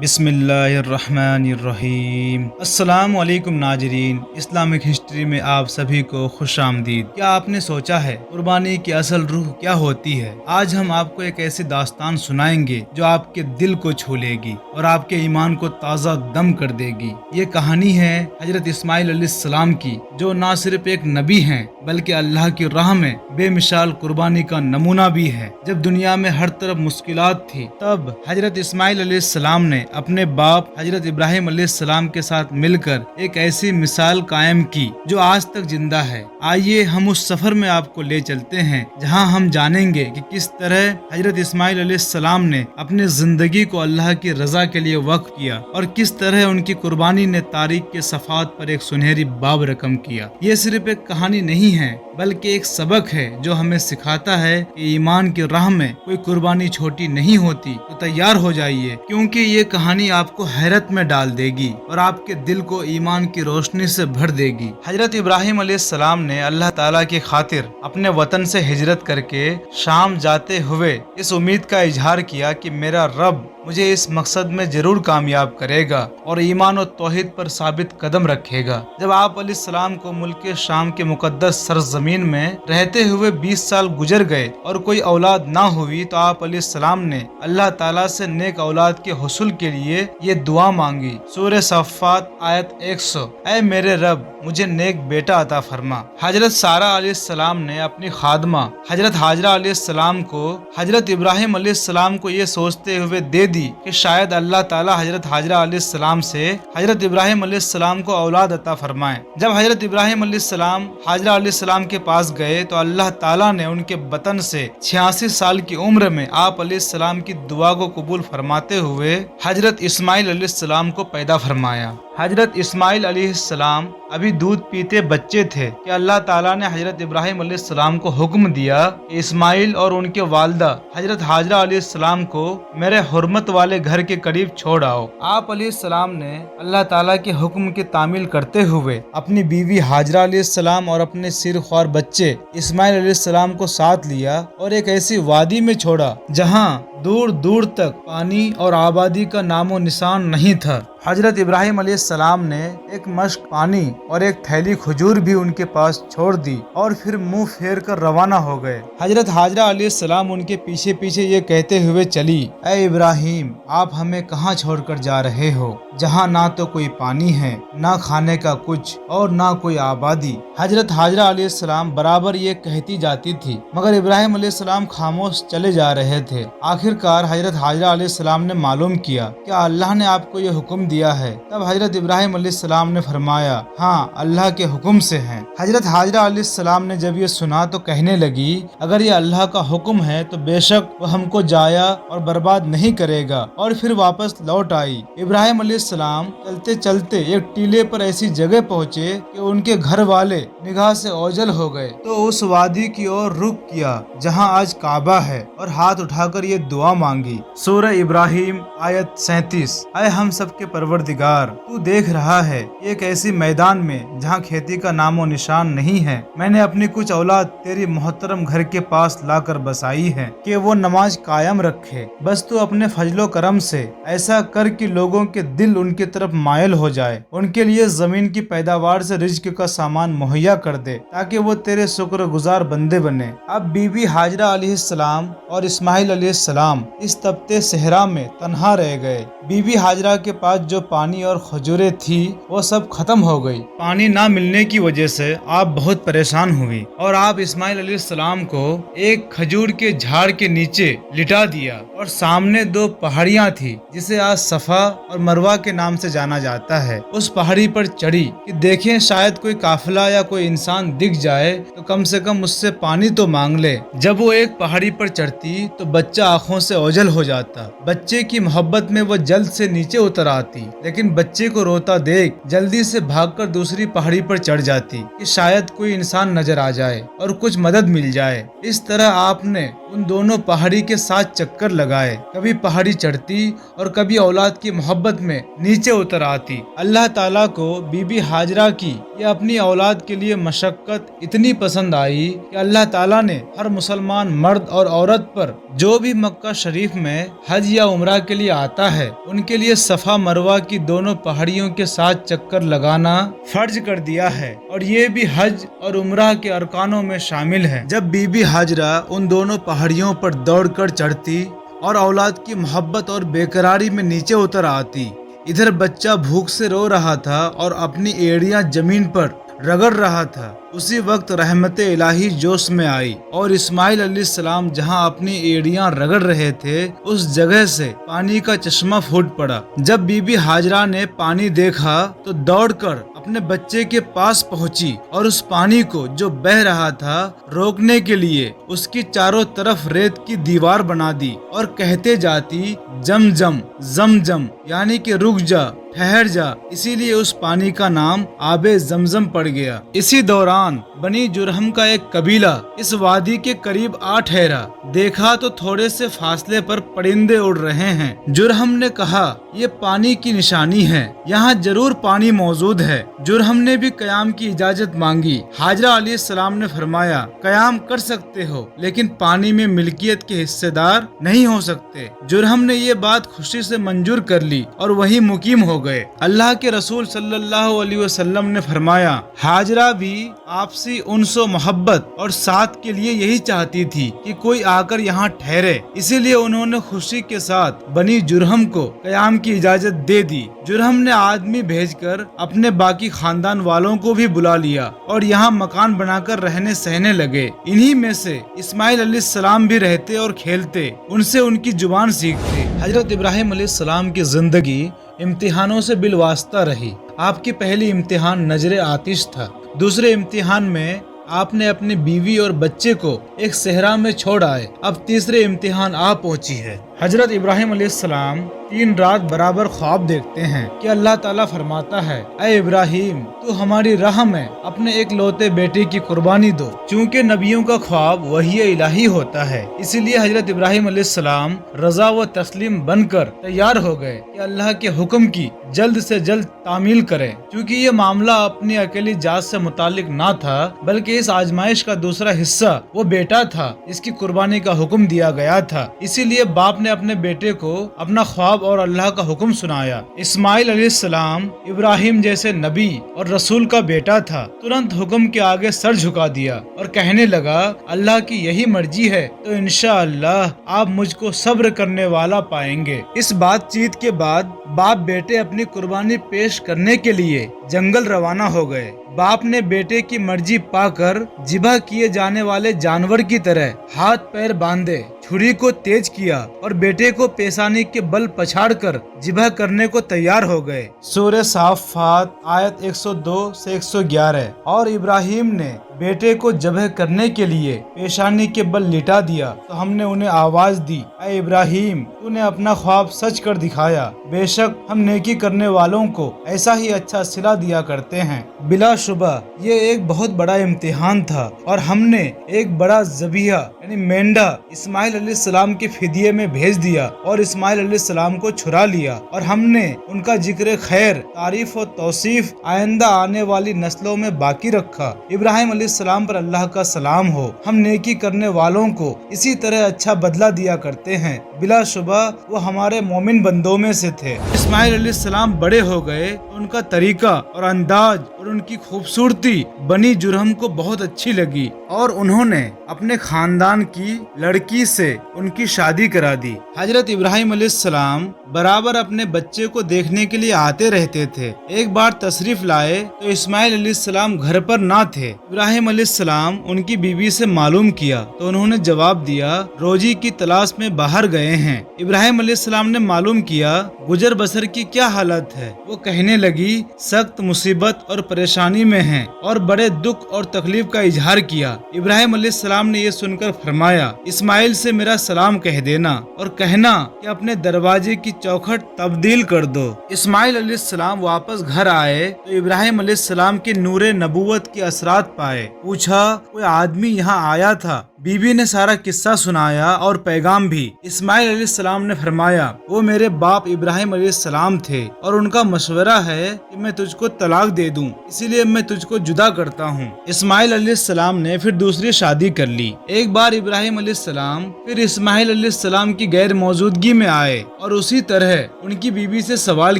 بسم اللہ الرحمن الرحیم۔ السلام علیکم ناظرین، اسلامک ہسٹری میں آپ سبھی کو خوش آمدید۔ کیا آپ نے سوچا ہے قربانی کی اصل روح کیا ہوتی ہے؟ آج ہم آپ کو ایک ایسی داستان سنائیں گے جو آپ کے دل کو چھو لے گی اور آپ کے ایمان کو تازہ دم کر دے گی۔ یہ کہانی ہے حضرت اسماعیل علیہ السلام کی، جو نہ صرف ایک نبی ہیں بلکہ اللہ کی راہ میں بے مثال قربانی کا نمونہ بھی ہے۔ جب دنیا میں ہر طرف مشکلات تھی، تب حضرت اسماعیل علیہ السلام نے اپنے باپ حضرت ابراہیم علیہ السلام کے ساتھ مل کر ایک ایسی مثال قائم کی جو آج تک زندہ ہے۔ آئیے ہم اس سفر میں آپ کو لے چلتے ہیں جہاں ہم جانیں گے کہ کس طرح حضرت اسماعیل علیہ السلام نے اپنی زندگی کو اللہ کی رضا کے لیے وقف کیا اور کس طرح ان کی قربانی نے تاریخ کے صفحات پر ایک سنہری باب رقم کیا۔ یہ صرف ایک کہانی نہیں ہے بلکہ ایک سبق ہے جو ہمیں سکھاتا ہے کہ ایمان کی راہ میں کوئی قربانی چھوٹی نہیں ہوتی۔ تو تیار ہو جائیے، کیونکہ یہ کہانی آپ کو حیرت میں ڈال دے گی اور آپ کے دل کو ایمان کی روشنی سے بھر دے گی۔ حضرت ابراہیم علیہ السلام نے اللہ تعالیٰ کی خاطر اپنے وطن سے ہجرت کر کے شام جاتے ہوئے اس امید کا اظہار کیا کہ میرا رب مجھے اس مقصد میں ضرور کامیاب کرے گا اور ایمان و توحید پر ثابت قدم رکھے گا۔ جب آپ علیہ السلام کو ملک شام کے مقدس سرزمین میں رہتے ہوئے 20 سال گزر گئے اور کوئی اولاد نہ ہوئی، تو آپ علیہ السلام نے اللہ تعالیٰ سے نیک اولاد کے حصول کے لیے یہ دعا مانگی۔ سورہ صفات آیت 100، اے میرے رب مجھے نیک بیٹا عطا فرما۔ حضرت سارہ علیہ السلام نے اپنی خادمہ حضرت ہاجرہ علیہ السلام کو حضرت ابراہیم علیہ السلام کو یہ سوچتے ہوئے دے دی کہ شاید اللہ تعالیٰ حضرت ہاجرہ علیہ السلام سے حضرت ابراہیم علیہ السلام کو اولاد عطا فرمائے۔ جب حضرت ابراہیم علیہ السلام ہاجرہ علیہ السلام کے پاس گئے تو اللہ تعالیٰ نے ان کے بطن سے 86 سال کی عمر میں آپ علیہ السلام کی دعا کو قبول فرماتے ہوئے حضرت اسماعیل علیہ السلام کو پیدا فرمایا۔ حضرت اسماعیل علیہ السلام ابھی دودھ پیتے بچے تھے کہ اللہ تعالیٰ نے حضرت ابراہیم علیہ السلام کو حکم دیا کہ اسماعیل اور ان کے والدہ حضرت ہاجرہ علیہ السلام کو میرے حرمت والے گھر کے قریب چھوڑ آؤ۔ آپ علیہ السلام نے اللہ تعالیٰ کے حکم کی تعمیل کرتے ہوئے اپنی بیوی ہاجرہ علیہ السلام اور اپنے سیر خوار بچے اسماعیل علیہ السلام کو ساتھ لیا اور ایک ایسی وادی میں چھوڑا جہاں دور دور تک پانی اور آبادی کا نام و نشان نہیں تھا۔ حضرت ابراہیم علیہ السلام نے ایک مشک پانی اور ایک تھیلی کھجور بھی ان کے پاس چھوڑ دی اور پھر منہ پھیر کر روانہ ہو گئے۔ حضرت ہاجرہ علیہ السلام ان کے پیچھے پیچھے یہ کہتے ہوئے چلی، اے ابراہیم آپ ہمیں کہاں چھوڑ کر جا رہے ہو جہاں نہ تو کوئی پانی ہے، نہ کھانے کا کچھ اور نہ کوئی آبادی۔ حضرت ہاجرہ علیہ السلام برابر یہ کہتی جاتی تھی مگر ابراہیم علیہ السلام خاموش چلے جا رہے تھے۔ آخرکار حضرت ہاجرہ علیہ السلام نے معلوم کیا کہ اللہ نے آپ کو یہ حکم دیا ہے۔ تب حضرت ابراہیم علیہ السلام نے فرمایا، ہاں اللہ کے حکم سے ہیں۔ حضرت ہاجرہ علیہ السلام نے جب یہ سنا تو کہنے لگی، اگر یہ اللہ کا حکم ہے تو بے شک وہ ہم کو جایا اور برباد نہیں کرے گا، اور پھر واپس لوٹ آئی۔ ابراہیم علیہ السلام چلتے چلتے ایک ٹیلے پر ایسی جگہ پہنچے کہ ان کے گھر والے نگاہ سے اوجھل ہو گئے، تو اس وادی کی اور رخ کیا جہاں آج کعبہ ہے اور ہاتھ اٹھا کر یہ دعا مانگی۔ سورہ ابراہیم آیت 37، اے ہم سب کے پروردگار تو دیکھ رہا ہے ایک ایسی میدان میں جہاں کھیتی کا نام و نشان نہیں ہے، میں نے اپنی کچھ اولاد تیری محترم گھر کے پاس لا کر بسائی ہے کہ وہ نماز قائم رکھے، بس تو اپنے فضل و کرم سے ایسا کر کہ لوگوں کے دل ان کی طرف مائل ہو جائے، ان کے لیے زمین کی پیداوار سے رزق کا سامان مہیا کر دے تاکہ وہ تیرے شکر گزار بندے بنے۔ اب بی بی ہاجرہ علیہ السلام اور اسماعیل علیہ السلام اس تپتے صحرا میں تنہا رہ گئے۔ بی بی ہاجرہ کے پاس جو پانی اور کھجوریں تھی وہ سب ختم ہو گئی۔ پانی نہ ملنے کی وجہ سے آپ بہت پریشان ہوئی اور آپ اسماعیل علیہ السلام کو ایک کھجور کے جھاڑ کے نیچے لٹا دیا، اور سامنے دو پہاڑیاں تھی جسے آج صفا اور مروہ کے نام سے جانا جاتا ہے۔ اس پہاڑی پر چڑھی کہ دیکھیں شاید کوئی قافلہ یا کوئی انسان دکھ جائے تو کم سے کم اس سے پانی تو مانگ لے۔ جب وہ ایک پہاڑی پر چڑھتی تو بچہ آنکھوں سے اوجھل ہو جاتا۔ بچے کی محبت میں وہ جلد سے نیچے اتر آتی، لیکن بچے کو روتا دیکھ جلدی سے بھاگ کر دوسری پہاڑی پر چڑھ جاتی کہ شاید کوئی انسان نظر آ جائے اور کچھ مدد مل جائے۔ اس طرح آپ نے ان دونوں پہاڑی کے ساتھ چکر لگائے، کبھی پہاڑی چڑھتی اور کبھی اولاد کی محبت میں نیچے اتر آتی۔ اللہ تعالیٰ کو بی بی ہاجرہ کی یہ اپنی اولاد کے لیے مشقت اتنی پسند آئی کہ اللہ تعالیٰ نے ہر مسلمان مرد اور عورت پر جو بھی مکہ मक्का शरीफ में हज या उम्रा के लिए आता है, उनके लिए सफा मरवा की दोनों पहाड़ियों के साथ चक्कर लगाना फर्ज कर दिया है और ये भी हज और उम्रा के अरकानों में शामिल है। जब बीबी हाजरा उन दोनों पहाड़ियों पर दौड़कर चढ़ती और औलाद की मोहब्बत और बेकरारी में नीचे उतर आती, इधर बच्चा भूख से रो रहा था और अपनी एड़ियां जमीन पर रगड़ रहा था, उसी वक्त रहमते इलाही जोश में आई और इस्माइल अलैहिस्सलाम जहां अपनी एड़ियां रगड़ रहे थे, उस जगह से पानी का चश्मा फूट पड़ा। जब बीबी हाजरा ने पानी देखा तो दौड़कर अपने बच्चे के पास पहुंची और उस पानी को जो बह रहा था रोकने के लिए उसकी चारों तरफ रेत की दीवार बना दी और कहते जाती जम जम जम जम, यानी कि रुक जा, ठहर जा। इसीलिए उस पानी का नाम आबे जमजम पड़ गया। इसी दौरान बनी जुरहम का एक कबीला इस वादी के करीब आ ठहरा। देखा तो थोड़े से फासले पर परिंदे उड़ रहे हैं। जुरहम ने कहा, ये पानी की निशानी है, यहाँ जरूर पानी मौजूद है। जुरहम ने भी कयाम की इजाजत मांगी। हाजरा अलैहिस्सलाम ने फरमाया, कयाम कर सकते हो लेकिन पानी में मिल्कियत के हिस्सेदार नहीं हो सकते। जुरहम ने ये बात खुशी से मंजूर कर ली और वही मुकीम हो गए। अल्लाह के रसूल सल्लल्लाहु अलैहि वसल्लम ने फरमाया, हाजरा भी आपसी उनसो मोहब्बत और साथ के लिए यही चाहती थी कि कोई आकर यहाँ ठहरे, इसीलिए उन्होंने खुशी के साथ बनी जुरहम को कयाम की इजाजत दे दी। जुरहम ने आदमी भेजकर अपने बाकी खानदान वालों को भी बुला लिया और यहाँ मकान बनाकर रहने सहने लगे। इन्हीं में से इस्माइल अलैहिस्सलाम भी रहते और खेलते, उनसे उनकी जुबान सीखते। हजरत इब्राहिम अलैहिस्सलाम की जिंदगी इम्तिहानों से बिलवास्ता रही। आपकी पहली इम्तिहान नजरे आतिश था। दूसरे इम्तिहान में आपने अपनी बीवी और बच्चे को एक सहरा में छोड़ आए। अब तीसरे इम्तिहान आ पहुंची है। हजरत इब्राहिम अलैहिस्सलाम 3 रात बराबर ख्वाब देखते हैं कि अल्लाह ताला फरमाता है, ऐ इब्राहिम, तू हमारी राह में अपने एक लौते बेटे की कुर्बानी दो। चूँकि नबियों का ख्वाब वही इलाही होता है, इसीलिए हजरत इब्राहिम अलैहिस्सलाम रजा व तस्लीम बनकर तैयार हो गए कि अल्लाह के हुक्म की जल्द से जल्द तामील करें। क्योंकि ये मामला अपनी अकेली जात से मुतालिक ना था, बल्कि इस आजमाइश का दूसरा हिस्सा वो बेटा था जिसकी कुर्बानी का हुक्म दिया गया था। इसीलिए बाप ने अपने बेटे को अपना ख्वाब और अल्लाह का हुक्म सुनाया। इस्माइल अलैहिस्सलाम इब्राहिम जैसे नबी और रसूल का बेटा था। तुरंत हुक्म के आगे सर झुका दिया और कहने लगा, अल्लाह की यही मर्जी है तो इंशाअल्लाह आप मुझको सब्र करने वाला पाएंगे। इस बातचीत के बाद बाप बेटे अपनी कुर्बानी पेश करने के लिए जंगल रवाना हो गए। बाप ने बेटे की मर्जी पाकर जिबा किए जाने वाले जानवर की तरह हाथ पैर बांधे, छुरी को तेज किया और बेटे को पेशानी के बल पछाड़कर जिबा करने को तैयार हो गए। सूरह साफ़ात आयत 102 से 111। और इब्राहिम ने बेटे को जबह करने के लिए पेशानी के बल लिटा दिया तो हमने उन्हें आवाज दी, ऐ इब्राहिम, तूने अपना ख्वाब सच कर दिखाया। बेशक हम नेकी करने वालों को ऐसा ही अच्छा सिला दिया करते हैं। बिलाशुबा ये एक बहुत बड़ा इम्तिहान था और हमने एक बड़ा ज़बीहा यानी मेंढा इस्माइल अलैहिस्सलाम के फिदिये में भेज दिया और इस्माइल अलैहिस्सलाम को छुरा लिया और हमने उनका जिक्र खैर, तारीफ और तौसीफ आइंदा आने वाली नस्लों में बाकी रखा। इब्राहिम अलैहिस्सलाम पर अल्लाह का सलाम हो। हम नेकी करने वालों को इसी तरह अच्छा बदला दिया करते हैं। बिलाशुबा वो हमारे मोमिन बंदों में से थे। इस्माइल अलैहिस्सलाम बड़े हो गए तो उनका तरीका और अंदाज और उनकी खूबसूरती बनी जुरहम को बहुत अच्छी लगी और उन्होंने अपने खानदान की लड़की से उनकी शादी करा दी। हजरत इब्राहिम अलैहिस्सलाम बराबर अपने बच्चे को देखने के लिए आते रहते थे। एक बार तशरीफ लाए तो इस्माइल अलैहिस्सलाम घर पर ना थे। इब्राहिम अलैहिस्सलाम उनकी बीवी से मालूम किया तो उन्होंने जवाब दिया, रोजी की तलाश में बाहर गए हैं। इब्राहिम अलैहिस्सलाम ने मालूम किया गुजर बसर की क्या हालत है। वो कहने लगी, सख्त मुसीबत और परेशानी में हैं और बड़े दुख और तकलीफ का इजहार किया। इब्राहिम अलैहिस्सलाम ने ये सुनकर फरमाया, इस्माइल से मेरा सलाम कह देना और कहना कि अपने दरवाजे की चौखट तब्दील कर दो। इस्माइल अलैहिस्सलाम वापस घर आए तो इब्राहिम अलैहिस्सलाम के नूरे नबूवत के असरात पाए। पूछा, कोई आदमी यहाँ आया था? बीवी ने सारा किस्सा सुनाया और पैगाम भी। इस्माइल अलैहिस्सलाम ने फरमाया, वो मेरे बाप इब्राहिम अलैहिस्सलाम थे और उनका मशवरा है कि मैं तुझको तलाक दे दूं, इसीलिए मैं तुझको जुदा करता हूँ। इस्माइल अलैहिस्सलाम ने फिर दूसरी शादी कर ली। एक बार इब्राहिम अलैहिस्सलाम फिर इस्माइल अलैहिस्सलाम की गैर मौजूदगी में आए और उसी तरह उनकी बीवी से सवाल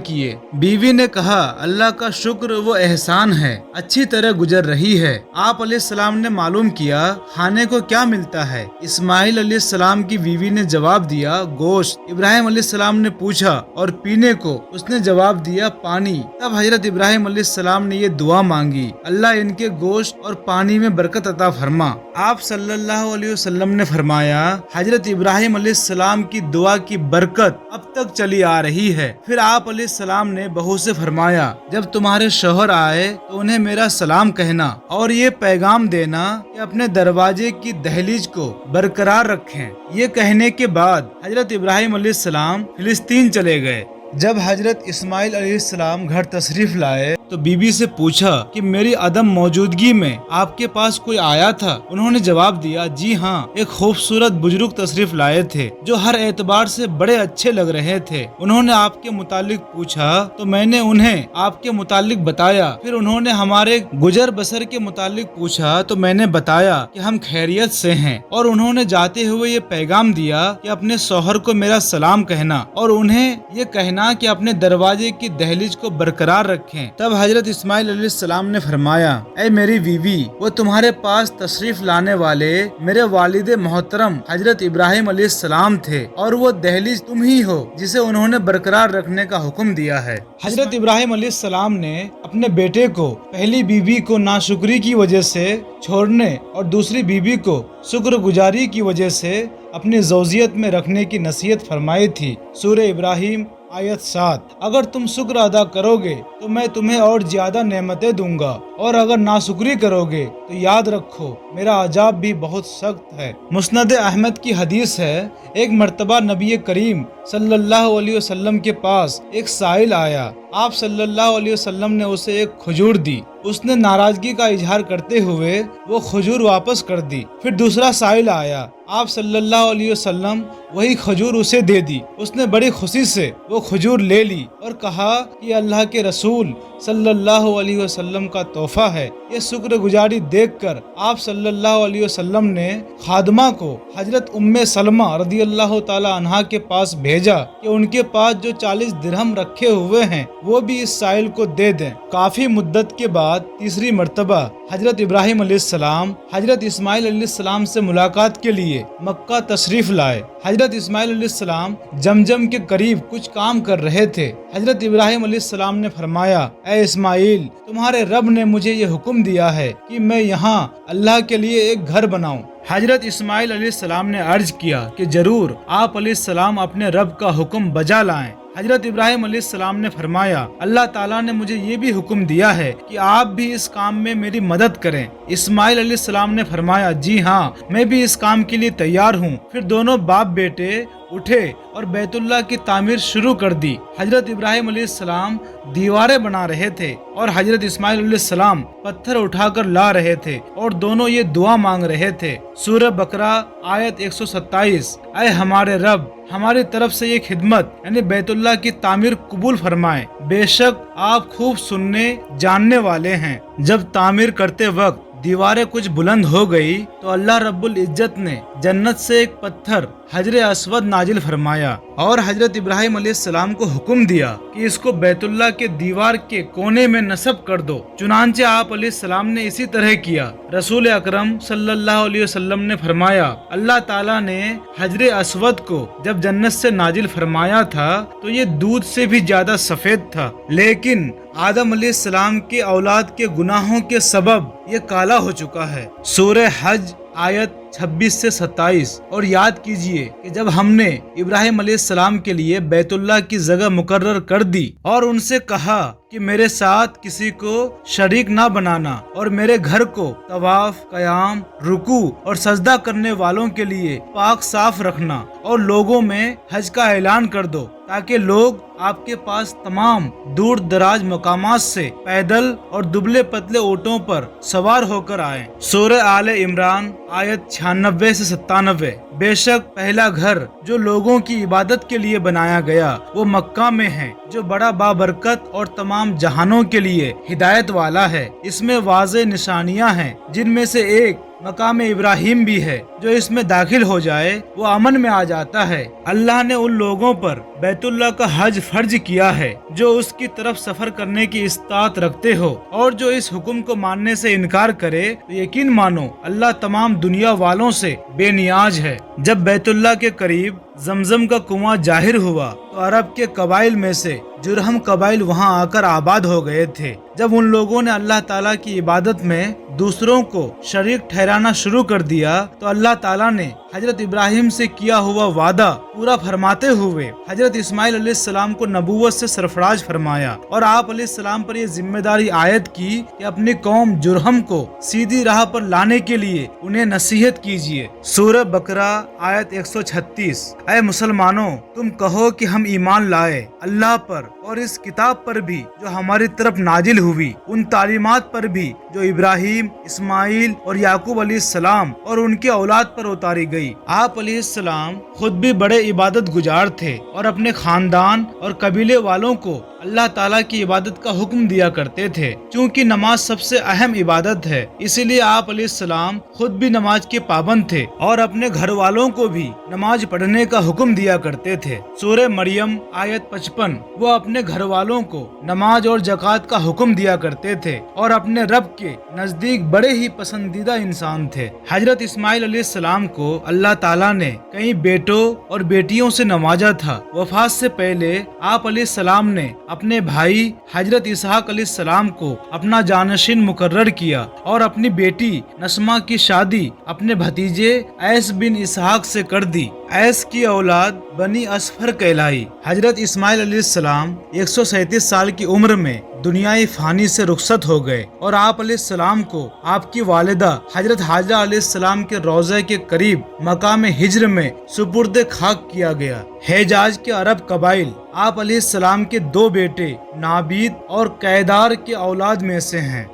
किए। बीवी ने कहा, अल्लाह का शुक्र, वो एहसान है, अच्छी तरह गुजर रही है। आप अलैहिस्सलाम ने मालूम किया खाने को क्या मिलता है। इस्माइल अलैहिस्सलाम की बीवी ने जवाब दिया, गोश्त। इब्राहिम अलैहिस्सलाम ने पूछा, और पीने को? उसने जवाब दिया, पानी। तब हजरत इब्राहिम अलैहिस्सलाम ने ये दुआ मांगी, अल्लाह इनके गोश्त और पानी में बरकत अता फरमा। आप सल्लल्लाहु अलैहि वसल्लम ने फरमाया, हजरत इब्राहिम अलैहिस्सलाम की दुआ की बरकत अब तक चली आ रही है। फिर आप अलैहिस्सलाम ने बहू से फरमाया, जब तुम्हारे शौहर आए तो उन्हें मेरा सलाम कहना और ये पैगाम देना कि अपने दरवाजे की दहलीज को बरकरार रखें। ये कहने के बाद हजरत इब्राहिम अलैहिस्सलाम फिलिस्तीन चले गए। जब हजरत इस्माइल अलैहिस्सलाम घर तशरीफ लाए तो बीबी से पूछा कि मेरी अदम मौजूदगी में आपके पास कोई आया था? उन्होंने जवाब दिया, जी हाँ, एक खूबसूरत बुजुर्ग तशरीफ लाए थे जो हर एतबार से बड़े अच्छे लग रहे थे। उन्होंने आपके मुतालिक पूछा तो मैंने उन्हें आपके मुतालिक बताया। फिर उन्होंने हमारे गुजर बसर के मुतालिक पूछा तो मैंने बताया कि हम खैरियत से हैं। और उन्होंने जाते हुए ये पैगाम दिया कि अपने शौहर को मेरा सलाम कहना और उन्हें ये कहना कि अपने दरवाजे की दहलीज को बरकरार रखें। तब हजरत इस्माइल अलैहिस्सलाम ने फरमाया, ऐ मेरी बीवी, वो तुम्हारे पास तशरीफ लाने वाले मेरे वालिद मोहतरम हजरत इब्राहिम अलैहिस्सलाम थे और वो दहलीज तुम ही हो जिसे उन्होंने बरकरार रखने का हुक्म दिया है। हजरत इब्राहिम अलैहिस्सलाम ने अपने बेटे को पहली बीवी को नाशुक्री की वजह से छोड़ने और दूसरी बीवी को शुक्रगुजारी की वजह से अपनी ज़ौजियत में रखने की नसीहत फरमाई थी। सूरह इब्राहिम आयत 7। अगर तुम शुक्र अदा करोगे तो मैं तुम्हें और ज्यादा नेमतें दूंगा, और अगर नाशुक्री करोगे तो याद रखो मेरा अजाब भी बहुत सख्त है। मुस्नद अहमद की हदीस है, एक मर्तबा नबी करीम सल्लल्लाहु अलैहि वसल्लम के पास एक साइल आया। आप सल्लल्लाहु अलैहि वसल्लम ने उसे एक खजूर दी। उसने नाराजगी का इजहार करते हुए वो खजूर वापस कर दी। फिर दूसरा साइल आया। आप सल्लल्लाहु अलैहि वसल्लम वही खजूर उसे दे दी। उसने बड़ी खुशी से वो खजूर ले ली और कहा कि अल्लाह के रसूल सल्लल्लाहु अलैहि वसल्लम का तोहफा है। ये शुक्रगुजारी देखकर आप सल्लल्लाहु अलैहि वसल्लम ने खादमा को हजरत उम्मे सलमा रदियल्लाहु ताला अन्हा के पास भेजा कि उनके पास जो 40 दिरहम रखे हुए हैं वो भी इस साइल को दे दें। काफी मुद्दत के बाद तीसरी मर्तबा हजरत इब्राहिम अलैहिस्सलाम हजरत इस्माइल अलैहिस्सलाम से मुलाकात के लिए मक्का तशरीफ लाए। हजरत इस्माइल अलैहिस्सलाम जमजम के करीब कुछ काम कर रहे थे। हजरत इब्राहिम अलैहिस्सलाम ने फरमाया, ऐ इस्माइल, तुम्हारे रब ने मुझे ये हुक्म दिया है कि मैं यहाँ अल्लाह के लिए एक घर बनाऊं। हजरत इस्माइल अलैहिस्सलाम ने अर्ज किया कि जरूर आप अलैहिस्सलाम अपने रब का हुक्म बजा लाएं। हजरत इब्राहिम अलैहिस्सलाम ने फरमाया, अल्लाह ताला ने मुझे ये भी हुक्म दिया है कि आप भी इस काम में मेरी मदद करें। इस्माइल अलैहिस्सलाम ने फरमाया, जी हाँ, मैं भी इस काम के लिए तैयार हूँ। फिर दोनों बाप बेटे उठे और बैतुल्लाह की तामीर शुरू कर दी। हजरत इब्राहिम अलैहिस्सलाम दीवारें बना रहे थे और हजरत इस्माइल अलैहिस्सलाम पत्थर उठाकर ला रहे थे और दोनों ये दुआ मांग रहे थे। सूरह बकरा आयत 127, ऐ हमारे रब, हमारी तरफ से ये खिदमत यानी बैतुल्लाह की तामीर कबूल फरमाए। बेशक आप खूब सुनने जानने वाले हैं। जब तामीर करते वक्त दीवारें कुछ बुलंद हो गई तो अल्लाह रब्बुल इज्जत ने जन्नत से एक पत्थर हजरे अस्वद नाजिल फरमाया और हजरत इब्राहिम अलैहिस्सलाम को हुक्म दिया कि इसको बैतुल्लाह के दीवार के कोने में नस्ब कर दो। चुनांचे आप अलैहिस्सलाम ने इसी तरह किया। रसूल अकरम सल्लल्लाहु अलैहि वसल्लम ने फरमाया, अल्लाह ताला ने हजरे अस्वद को जब जन्नत से नाजिल फरमाया था तो ये दूध से भी ज्यादा सफेद था, लेकिन आदम अलैहिस्सलाम के औलाद के गुनाहों के सबब ये काला हो चुका है। सूरह हज आयत 26 से 27। और याद कीजिए कि जब हमने इब्राहिम अलैहिस्सलाम के लिए बैतुल्लाह की जगह मुकर्रर कर दी और उनसे कहा कि मेरे साथ किसी को शरीक ना बनाना और मेरे घर को तवाफ, कयाम, रुकू और सजदा करने वालों के लिए पाक साफ रखना और लोगों में हज का ऐलान कर दो تاکہ لوگ آپ کے پاس تمام دور دراز مقامات سے پیدل اور دبلے پتلے اونٹوں پر سوار ہو کر آئیں۔ سورہ آل عمران آیت 96 سے 97۔ بے شک پہلا گھر جو لوگوں کی عبادت کے لیے بنایا گیا وہ مکہ میں ہے، جو بڑا بابرکت اور تمام جہانوں کے لیے ہدایت والا ہے۔ اس میں واضح نشانیاں ہیں، جن میں سے ایک مقام ابراہیم بھی ہے۔ جو اس میں داخل ہو جائے وہ امن میں آ جاتا ہے۔ اللہ نے ان لوگوں پر بیت اللہ کا حج فرض کیا ہے جو اس کی طرف سفر کرنے کی استطاعت رکھتے ہو، اور جو اس حکم کو ماننے سے انکار کرے تو یقین مانو اللہ تمام دنیا والوں سے بے نیاز ہے۔ جب بیت اللہ کے قریب زمزم کا کنواں ظاہر ہوا تو عرب کے قبائل میں سے جرہم قبائل وہاں آ کر آباد ہو گئے تھے۔ جب ان لوگوں نے اللہ تعالیٰ کی عبادت میں دوسروں کو شریک ٹھہرانا شروع کر دیا تو اللہ تعالیٰ نے حضرت ابراہیم سے کیا ہوا وعدہ پورا فرماتے ہوئے حضرت اسماعیل علیہ السلام کو نبوت سے سرفراز فرمایا، اور آپ علیہ السلام پر یہ ذمہ داری عائد کی کہ اپنی قوم جرہم کو سیدھی راہ پر لانے کے لیے انہیں نصیحت کیجیے۔ سورہ بقرہ آیت 136۔ اے مسلمانوں، تم کہو کہ ہم ایمان لائے اللہ پر اور اس کتاب پر بھی جو ہماری طرف نازل ہوئی، ان تعلیمات پر بھی جو ابراہیم، اسماعیل اور یعقوب علیہ السلام اور ان کے اولاد پر اتاری گئی۔ آپ علیہ السلام خود بھی بڑے عبادت گزار تھے اور اپنے خاندان اور قبیلے والوں کو اللہ تعالیٰ کی عبادت کا حکم دیا کرتے تھے۔ چونکہ نماز سب سے اہم عبادت ہے، اسی لیے آپ علیہ السلام خود بھی نماز کے پابند تھے اور اپنے گھر والوں کو بھی نماز پڑھنے کا حکم دیا کرتے تھے۔ سورہ مریم آیت 55۔ وہ اپنے گھر والوں کو نماز اور زکوٰۃ کا حکم دیا کرتے تھے اور اپنے رب کے نزدیک بڑے ہی پسندیدہ انسان تھے۔ حضرت اسماعیل علیہ السلام کو اللہ تعالیٰ نے کئی بیٹوں اور بیٹیوں سے نوازا تھا۔ وفات سے پہلے آپ علیہ السلام نے اپنے بھائی حضرت اسحاق علیہ السلام کو اپنا جانشین مقرر کیا اور اپنی بیٹی نسمہ کی شادی اپنے بھتیجے ایس بن اسحاق سے کر دی۔ ایس کی اولاد بنی اصفر کہلائی۔ حضرت اسماعیل علیہ السلام 137 سال کی عمر میں دنیائے فانی سے رخصت ہو گئے، اور آپ علیہ السلام کو آپ کی والدہ حضرت حاجرہ علیہ السلام کے روضہ کے قریب مقام ہجر میں سپرد خاک کیا گیا۔ حجاز کے عرب قبائل آپ علیہ السلام کے دو بیٹے نابید اور قیدار کے اولاد میں سے ہیں۔